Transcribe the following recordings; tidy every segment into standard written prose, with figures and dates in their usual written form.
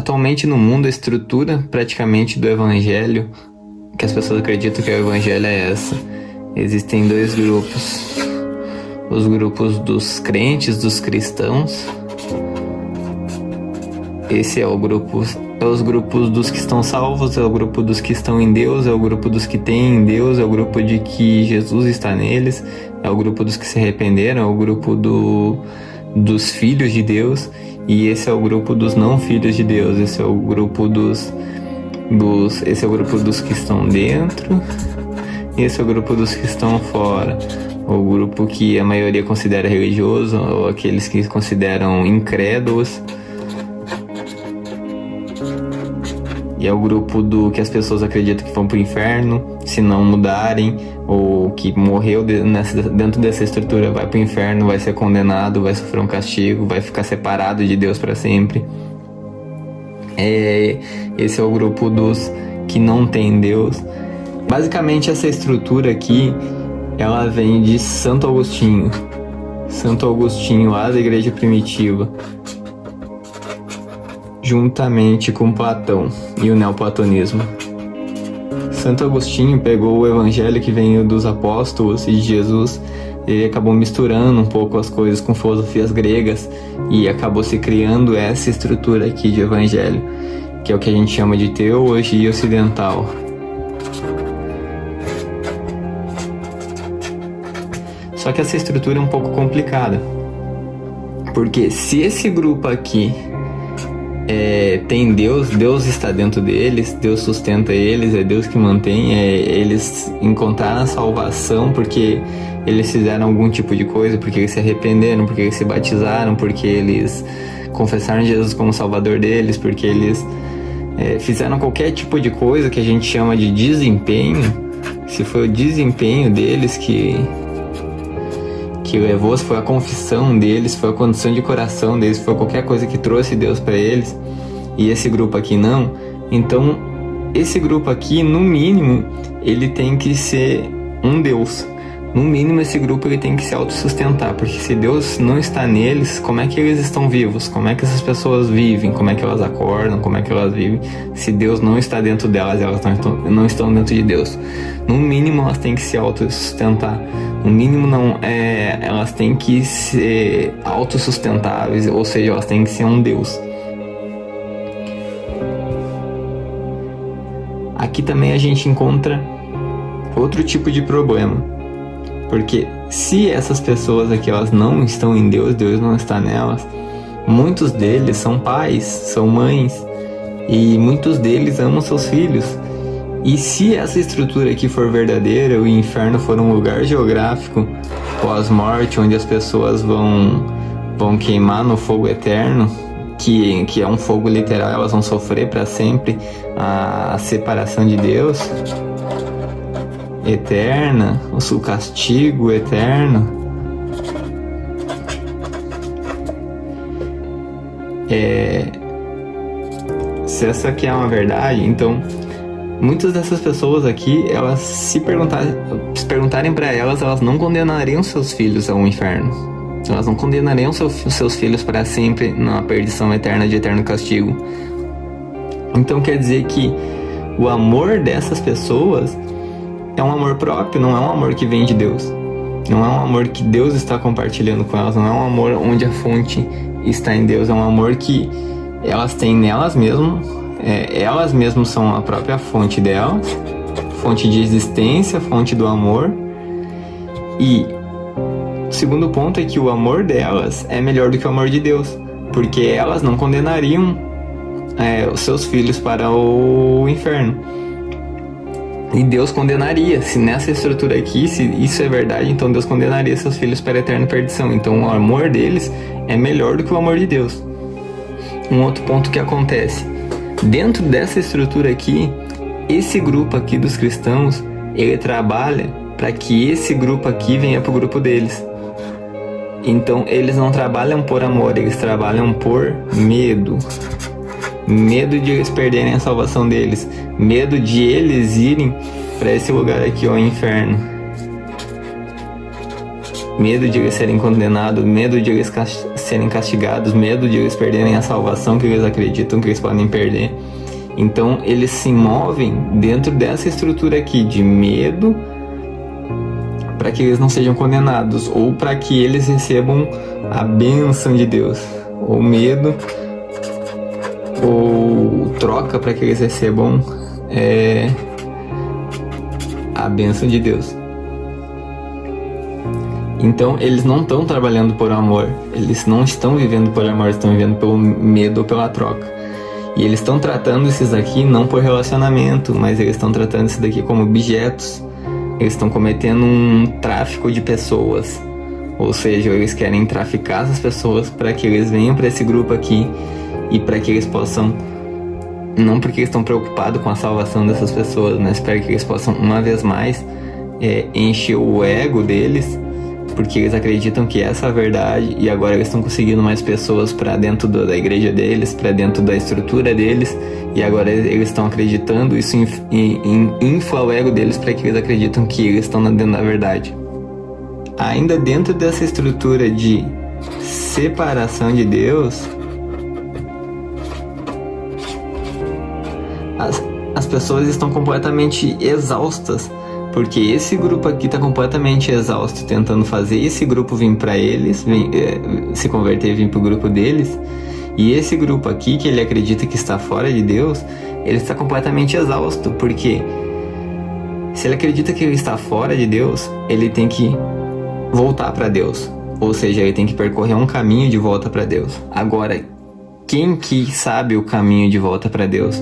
Atualmente no mundo, a estrutura praticamente do evangelho, que as pessoas acreditam que o evangelho é essa. Existem dois grupos. Os grupos dos crentes, dos cristãos. Esse é o grupo, os grupos dos que estão salvos, é o grupo dos que estão em Deus, é o grupo dos que têm em Deus, é o grupo de que Jesus está neles, é o grupo dos que se arrependeram, é o grupo dos filhos de Deus, e esse é o grupo dos não filhos de Deus. Esse é o grupo esse é o grupo dos que estão dentro, e esse é o grupo dos que estão fora. O grupo que a maioria considera religioso, ou aqueles que consideram incrédulos. E é o grupo do que as pessoas acreditam que vão para o inferno se não mudarem, ou que morreu dentro dessa estrutura, vai para o inferno, vai ser condenado, vai sofrer um castigo, vai ficar separado de Deus para sempre. Esse é o grupo dos que não tem Deus. Basicamente, essa estrutura aqui, ela vem de Santo Agostinho. Santo Agostinho, lá da igreja primitiva, juntamente com Platão e o neoplatonismo. Santo Agostinho pegou o evangelho que veio dos apóstolos e de Jesus, ele acabou misturando um pouco as coisas com filosofias gregas e acabou se criando essa estrutura aqui de evangelho, que é o que a gente chama de teologia ocidental. Só que essa estrutura é um pouco complicada, porque se esse grupo aqui tem Deus, Deus está dentro deles, Deus sustenta eles, é Deus que mantém, eles encontraram a salvação porque eles fizeram algum tipo de coisa, porque eles se arrependeram, porque eles se batizaram, porque eles confessaram Jesus como Salvador deles, porque eles fizeram qualquer tipo de coisa que a gente chama de desempenho. Se foi o desempenho deles que levou, se foi a confissão deles, foi a condição de coração deles, foi qualquer coisa que trouxe Deus para eles, e esse grupo aqui não, então esse grupo aqui, no mínimo, ele tem que ser um Deus. No mínimo, esse grupo ele tem que se autossustentar, porque se Deus não está neles, como é que eles estão vivos? Como é que essas pessoas vivem? Como é que elas acordam? Como é que elas vivem? Se Deus não está dentro delas, elas não estão dentro de Deus. No mínimo, elas têm que se autossustentar. No mínimo, elas têm que ser autossustentáveis, ou seja, elas têm que ser um Deus. Aqui também a gente encontra outro tipo de problema. Porque se essas pessoas aqui elas não estão em Deus, Deus não está nelas, muitos deles são pais, são mães, e muitos deles amam seus filhos. E se essa estrutura aqui for verdadeira, o inferno for um lugar geográfico pós-morte, onde as pessoas vão queimar no fogo eterno, que é um fogo literal, elas vão sofrer para sempre a separação de Deus eterna, o castigo eterno. Se essa aqui é uma verdade, então muitas dessas pessoas aqui, elas se perguntarem para elas, elas não condenariam seus filhos ao inferno. Elas não condenariam seus filhos para sempre na perdição eterna de eterno castigo. Então quer dizer que o amor dessas pessoas é um amor próprio, não é um amor que vem de Deus. Não é um amor que Deus está compartilhando com elas, não é um amor onde a fonte está em Deus, é um amor que elas têm nelas mesmas, elas mesmas são a própria fonte delas, fonte de existência, fonte do amor. E o segundo ponto é que o amor delas é melhor do que o amor de Deus, porque elas não condenariam os seus filhos para o inferno. E Deus condenaria, se nessa estrutura aqui, se isso é verdade, então Deus condenaria seus filhos para a eterna perdição. Então o amor deles é melhor do que o amor de Deus. Um outro ponto que acontece, dentro dessa estrutura aqui, esse grupo aqui dos cristãos, ele trabalha para que esse grupo aqui venha para o grupo deles. Então eles não trabalham por amor, eles trabalham por medo. Medo de eles perderem a salvação deles, medo de eles irem para esse lugar aqui, o inferno, medo de eles serem condenados, medo de eles serem castigados, medo de eles perderem a salvação que eles acreditam que eles podem perder. Então eles se movem dentro dessa estrutura aqui de medo para que eles não sejam condenados, ou para que eles recebam a bênção de Deus, ou medo, ou troca para que eles recebam a bênção de Deus. Então eles não estão trabalhando por amor, eles não estão vivendo por amor, estão vivendo pelo medo ou pela troca. E eles estão tratando esses daqui não por relacionamento, mas eles estão tratando esses daqui como objetos. Eles estão cometendo um tráfico de pessoas, ou seja, eles querem traficar essas pessoas para que eles venham para esse grupo aqui e para que eles possam, não porque eles estão preocupados com a salvação dessas pessoas, mas para que eles possam uma vez mais encher o ego deles, porque eles acreditam que essa é a verdade e agora eles estão conseguindo mais pessoas para dentro da igreja deles, para dentro da estrutura deles, e agora eles estão acreditando, isso infla o ego deles para que eles acreditam que eles estão dentro da verdade. Ainda dentro dessa estrutura de separação de Deus, as pessoas estão completamente exaustas, porque esse grupo aqui está completamente exausto, tentando fazer esse grupo vir para eles, se converter e vir para o grupo deles. E esse grupo aqui, que ele acredita que está fora de Deus, ele está completamente exausto, porque se ele acredita que ele está fora de Deus, ele tem que voltar para Deus. Ou seja, ele tem que percorrer um caminho de volta para Deus. Agora, quem que sabe o caminho de volta para Deus?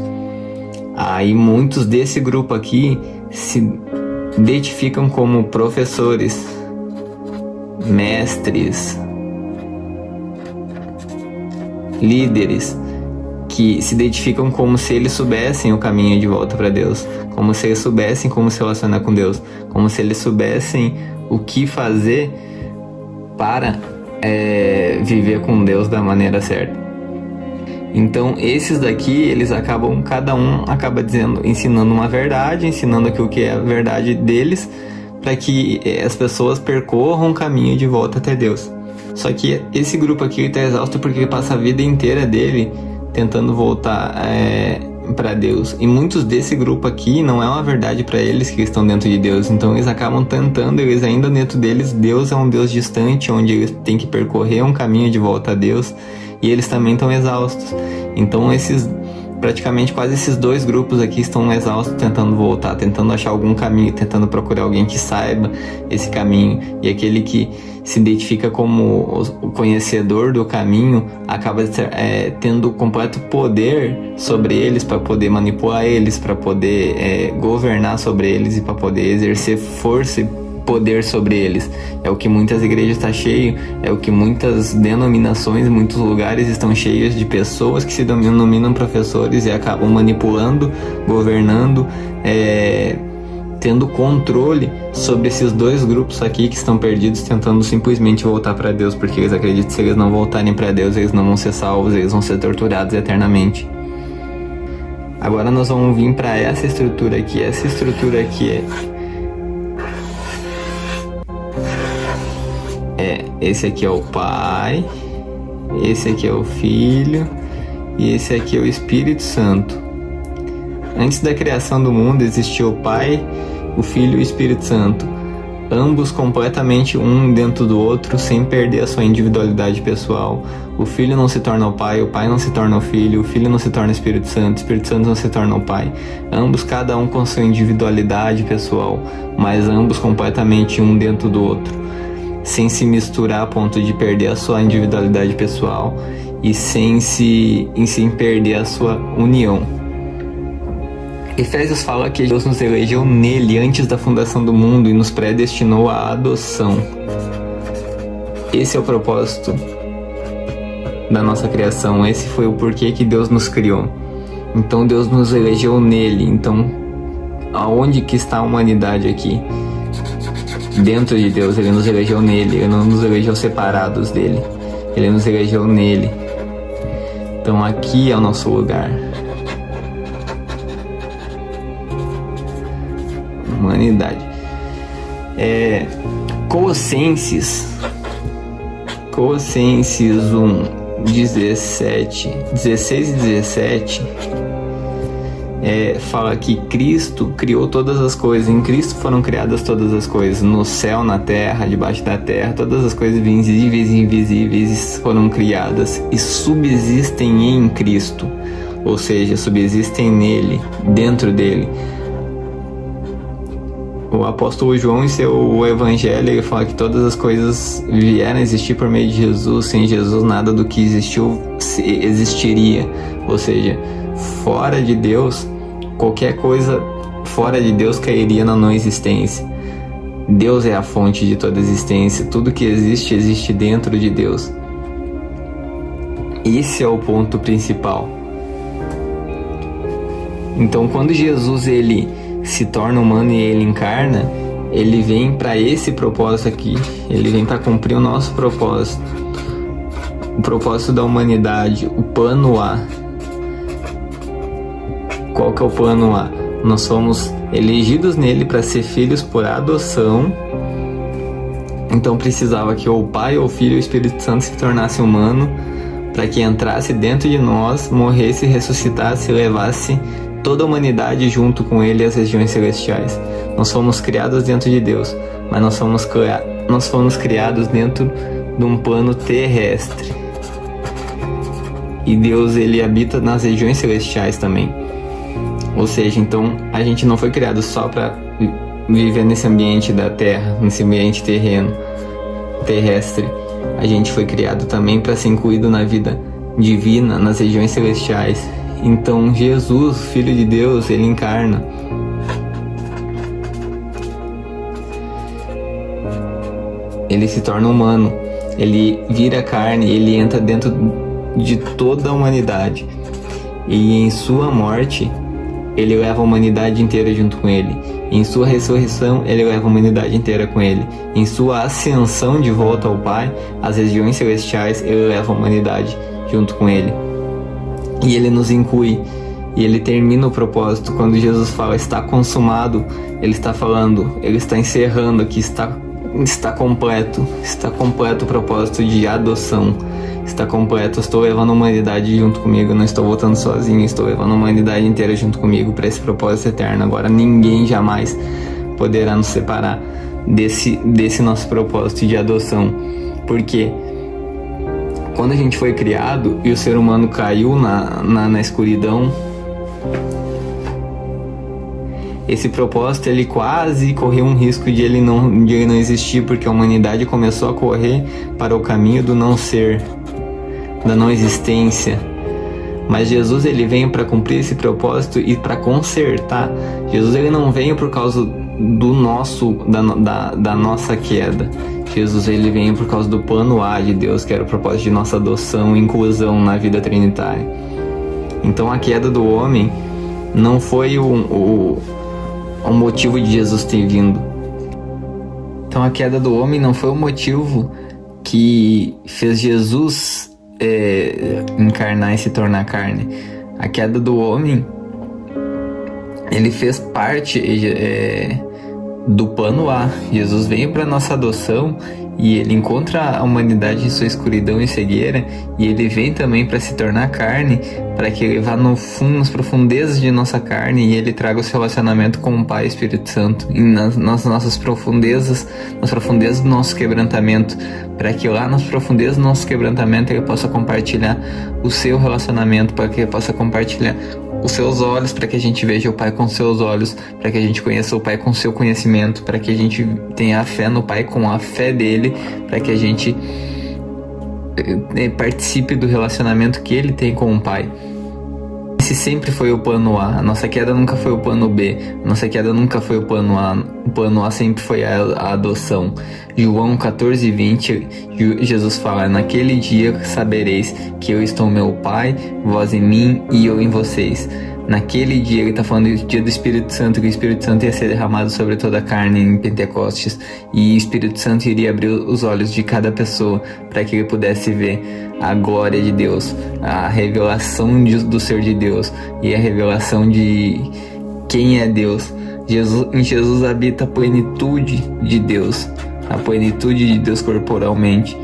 Aí muitos desse grupo aqui se identificam como professores, mestres, líderes, que se identificam como se eles soubessem o caminho de volta para Deus, como se eles soubessem como se relacionar com Deus, como se eles soubessem o que fazer para viver com Deus da maneira certa. Então esses daqui, eles acabam, cada um acaba ensinando uma verdade, ensinando aquilo que é a verdade deles, para que as pessoas percorram um caminho de volta até Deus. Só que esse grupo aqui está exausto porque ele passa a vida inteira dele tentando voltar para Deus. E muitos desse grupo aqui não é uma verdade para eles que estão dentro de Deus. Então eles acabam tentando, eles ainda dentro deles, Deus é um Deus distante, onde eles têm que percorrer um caminho de volta a Deus. E eles também estão exaustos. Então praticamente quase esses dois grupos aqui estão exaustos, tentando voltar, tentando achar algum caminho, tentando procurar alguém que saiba esse caminho. E aquele que se identifica como o conhecedor do caminho acaba tendo completo poder sobre eles, para poder manipular eles, para poder governar sobre eles e para poder exercer força e poder sobre eles. É o que muitas igrejas estão cheias, é o que muitas denominações, muitos lugares estão cheios de pessoas que se denominam professores e acabam manipulando, governando, tendo controle sobre esses dois grupos aqui que estão perdidos, tentando simplesmente voltar para Deus, porque eles acreditam que se eles não voltarem para Deus, eles não vão ser salvos, eles vão ser torturados eternamente. Agora nós vamos vir para essa estrutura aqui. Essa estrutura aqui esse aqui é o Pai, esse aqui é o Filho e esse aqui é o Espírito Santo. Antes da criação do mundo existiu o Pai, o Filho e o Espírito Santo, ambos completamente um dentro do outro, sem perder a sua individualidade pessoal. O Filho não se torna o Pai não se torna o Filho não se torna o Espírito Santo não se torna o Pai. Ambos, cada um com sua individualidade pessoal, mas ambos completamente um dentro do outro, sem se misturar a ponto de perder a sua individualidade pessoal e sem perder a sua união. Efésios fala que Deus nos elegeu nele antes da fundação do mundo e nos predestinou à adoção. Esse é o propósito da nossa criação, esse foi o porquê que Deus nos criou. Então Deus nos elegeu nele. Então aonde que está a humanidade aqui? Dentro de Deus. Ele nos elegeu nele, ele não nos elegeu separados dele, ele nos elegeu nele. Então aqui é o nosso lugar. Humanidade. Colossenses Colossenses 1, 16 e 17, fala que Cristo criou todas as coisas. Em Cristo foram criadas todas as coisas, no céu, na terra, debaixo da terra. Todas as coisas visíveis e invisíveis foram criadas e subsistem em Cristo, ou seja, subsistem nele, dentro dele. O apóstolo João, em seu evangelho, ele fala que todas as coisas vieram a existir por meio de Jesus. Sem Jesus, nada do que existiu existiria. Ou seja, fora de Deus, qualquer coisa fora de Deus cairia na não existência. Deus é a fonte de toda existência. Tudo que existe, existe dentro de Deus. Esse é o ponto principal. Então, quando Jesus ele se torna humano e ele encarna, ele vem para esse propósito aqui. Ele vem para cumprir o nosso propósito, o propósito da humanidade, o plano A. Qual que é o plano A? Nós somos elegidos nele para ser filhos por adoção. Então precisava que ou o Pai, ou o Filho, ou o Espírito Santo se tornasse humano, para que entrasse dentro de nós, morresse, ressuscitasse e levasse toda a humanidade junto com ele às regiões celestiais. Nós fomos criados dentro de Deus, mas nós fomos criados dentro de um plano terrestre. E Deus, ele habita nas regiões celestiais também. Ou seja, então a gente não foi criado só para viver nesse ambiente da terra, nesse ambiente terrestre. A gente foi criado também para ser incluído na vida divina, nas regiões celestiais. Então Jesus, Filho de Deus, ele encarna. Ele se torna humano, ele vira carne, ele entra dentro de toda a humanidade. E em sua morte, ele leva a humanidade inteira junto com ele. Em sua ressurreição, ele leva a humanidade inteira com ele. Em sua ascensão de volta ao Pai, às regiões celestiais, ele leva a humanidade junto com ele. E ele nos inclui, e ele termina o propósito. Quando Jesus fala está consumado, ele está falando, ele está encerrando aqui, está completo o propósito de adoção, está completo. Eu estou levando a humanidade junto comigo, não estou voltando sozinho, estou levando a humanidade inteira junto comigo para esse propósito eterno. Agora ninguém jamais poderá nos separar desse nosso propósito de adoção, porque quando a gente foi criado e o ser humano caiu na escuridão, esse propósito ele quase correu um risco de ele não existir, porque a humanidade começou a correr para o caminho do não ser, da não existência. Mas Jesus ele veio para cumprir esse propósito e para consertar. Jesus ele não veio por causa da nossa queda. Jesus ele veio por causa do plano A de Deus, que era o propósito de nossa adoção e inclusão na vida trinitária. Então a queda do homem não foi o motivo de Jesus ter vindo. Então a queda do homem não foi o motivo que fez Jesus encarnar e se tornar carne. A queda do homem, ele fez parte do plano A. Jesus veio para nossa adoção e ele encontra a humanidade em sua escuridão e cegueira, e ele vem também para se tornar carne, para que ele vá no fundo, nas profundezas de nossa carne, e ele traga o seu relacionamento com o Pai e Espírito Santo, e nas nossas profundezas, nas profundezas do nosso quebrantamento, para que lá nas profundezas do nosso quebrantamento ele possa compartilhar o seu relacionamento, para que ele possa compartilhar os seus olhos, para que a gente veja o Pai com seus olhos, para que a gente conheça o Pai com seu conhecimento, para que a gente tenha a fé no Pai com a fé dele, para que a gente participe do relacionamento que ele tem com o Pai. Esse sempre foi o plano A. A nossa queda nunca foi o plano B. A nossa queda nunca foi o plano A. O plano A sempre foi a adoção. João 14:20, Jesus fala: naquele dia sabereis que eu estou no meu Pai, vós em mim e eu em vocês. Naquele dia, ele está falando do dia do Espírito Santo, que o Espírito Santo ia ser derramado sobre toda a carne em Pentecostes, e o Espírito Santo iria abrir os olhos de cada pessoa para que ele pudesse ver a glória de Deus, a revelação do ser de Deus e a revelação de quem é Deus. Em Jesus habita a plenitude de Deus, a plenitude de Deus corporalmente.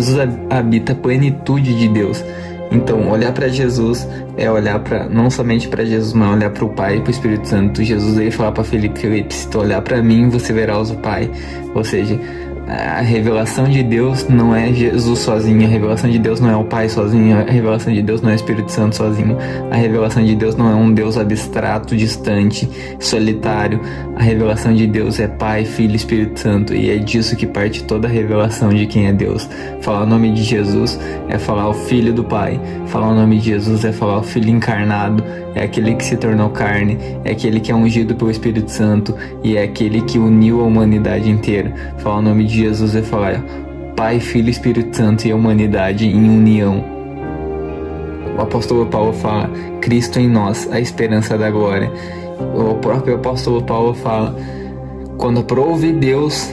Jesus habita a plenitude de Deus. Então, olhar para Jesus é olhar para não somente para Jesus, mas olhar para o Pai e para o Espírito Santo. Jesus veio falar para Felipe, se tu olhar para mim, você verás o Pai. Ou seja, a revelação de Deus não é Jesus sozinho, a revelação de Deus não é o Pai sozinho, a revelação de Deus não é o Espírito Santo sozinho, a revelação de Deus não é um Deus abstrato, distante, solitário. A revelação de Deus é Pai, Filho e Espírito Santo, e é disso que parte toda a revelação de quem é Deus. Falar o nome de Jesus é falar o Filho do Pai, falar o nome de Jesus é falar o Filho encarnado, é aquele que se tornou carne, é aquele que é ungido pelo Espírito Santo e é aquele que uniu a humanidade inteira. Falar o nome de Jesus é falar Pai, Filho, Espírito Santo e a humanidade em união. O apóstolo Paulo fala Cristo em nós, a esperança da glória. O próprio apóstolo Paulo fala: quando aprove Deus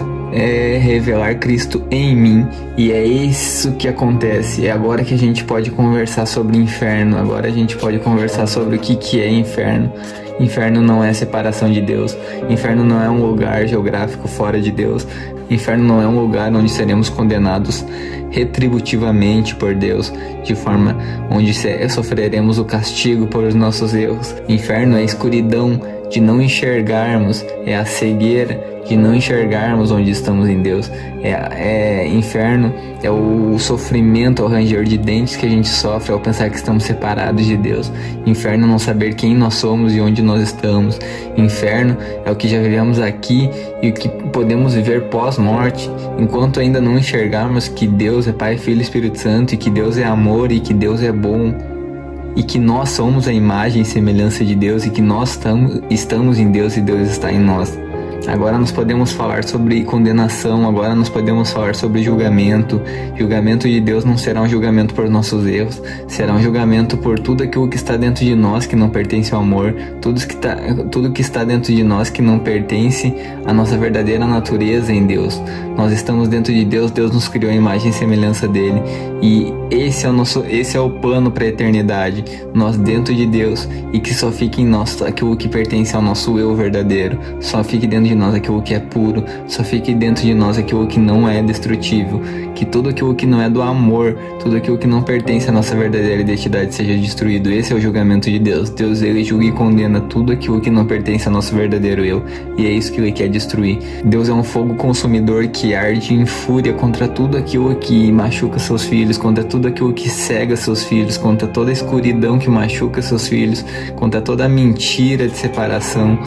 revelar Cristo em mim, e é isso que acontece. É agora que a gente pode conversar sobre inferno, agora a gente pode conversar sobre o que é inferno. Inferno não é separação de Deus, inferno não é um lugar geográfico fora de Deus, inferno não é um lugar onde seremos condenados retributivamente por Deus, de forma onde sofreremos o castigo por os nossos erros. Inferno é a escuridão de não enxergarmos, é a cegueira de não enxergarmos onde estamos em Deus. Inferno é o sofrimento, o ranger de dentes que a gente sofre ao pensar que estamos separados de Deus. Inferno é não saber quem nós somos e onde nós estamos. Inferno é o que já vivemos aqui e o que podemos viver pós-morte, enquanto ainda não enxergarmos que Deus é Pai, Filho e Espírito Santo, e que Deus é amor e que Deus é bom, e que nós somos a imagem e semelhança de Deus, e que nós estamos em Deus e Deus está em nós. Agora nós podemos falar sobre condenação, agora nós podemos falar sobre julgamento. Julgamento de Deus não será um julgamento por nossos erros, será um julgamento por tudo aquilo que está dentro de nós que não pertence ao amor, tudo que está dentro de nós que não pertence à nossa verdadeira natureza em Deus. Nós estamos dentro de Deus, Deus nos criou a imagem e semelhança dele, e esse é o plano para a eternidade, nós dentro de Deus, e que só fique em nós aquilo que pertence ao nosso eu verdadeiro, só fique dentro de nós aquilo que é puro, só fique dentro de nós aquilo que não é destrutível, que tudo aquilo que não é do amor, tudo aquilo que não pertence à nossa verdadeira identidade seja destruído. Esse é o julgamento de Deus. Deus, ele julga e condena tudo aquilo que não pertence ao nosso verdadeiro eu, e é isso que ele quer destruir. Deus é um fogo consumidor que arde em fúria contra tudo aquilo que machuca seus filhos, contra tudo aquilo que cega seus filhos, contra toda a escuridão que machuca seus filhos, contra toda a mentira de separação.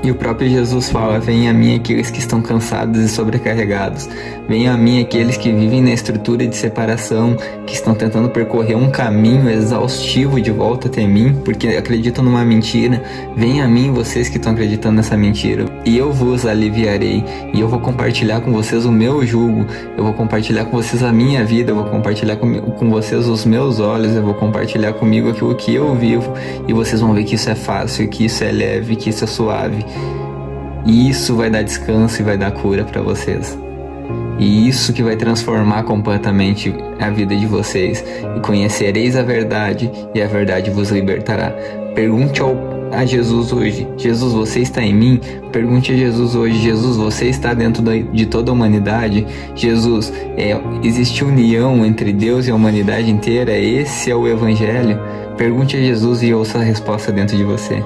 E o próprio Jesus fala: venham a mim aqueles que estão cansados e sobrecarregados. Venham a mim aqueles que vivem na estrutura de separação, que estão tentando percorrer um caminho exaustivo de volta até mim, porque acreditam numa mentira. Venham a mim vocês que estão acreditando nessa mentira, e eu vos aliviarei. E eu vou compartilhar com vocês o meu jugo, eu vou compartilhar com vocês a minha vida, eu vou compartilhar com vocês os meus olhos, eu vou compartilhar comigo aquilo que eu vivo, e vocês vão ver que isso é fácil, que isso é leve, que isso é suave. E isso vai dar descanso e vai dar cura para vocês. E isso que vai transformar completamente a vida de vocês. E conhecereis a verdade, e a verdade vos libertará. Pergunte a Jesus hoje: Jesus, você está em mim? Pergunte a Jesus hoje: Jesus, você está dentro de toda a humanidade? Jesus, existe união entre Deus e a humanidade inteira? Esse é o Evangelho? Pergunte a Jesus e ouça a resposta dentro de você.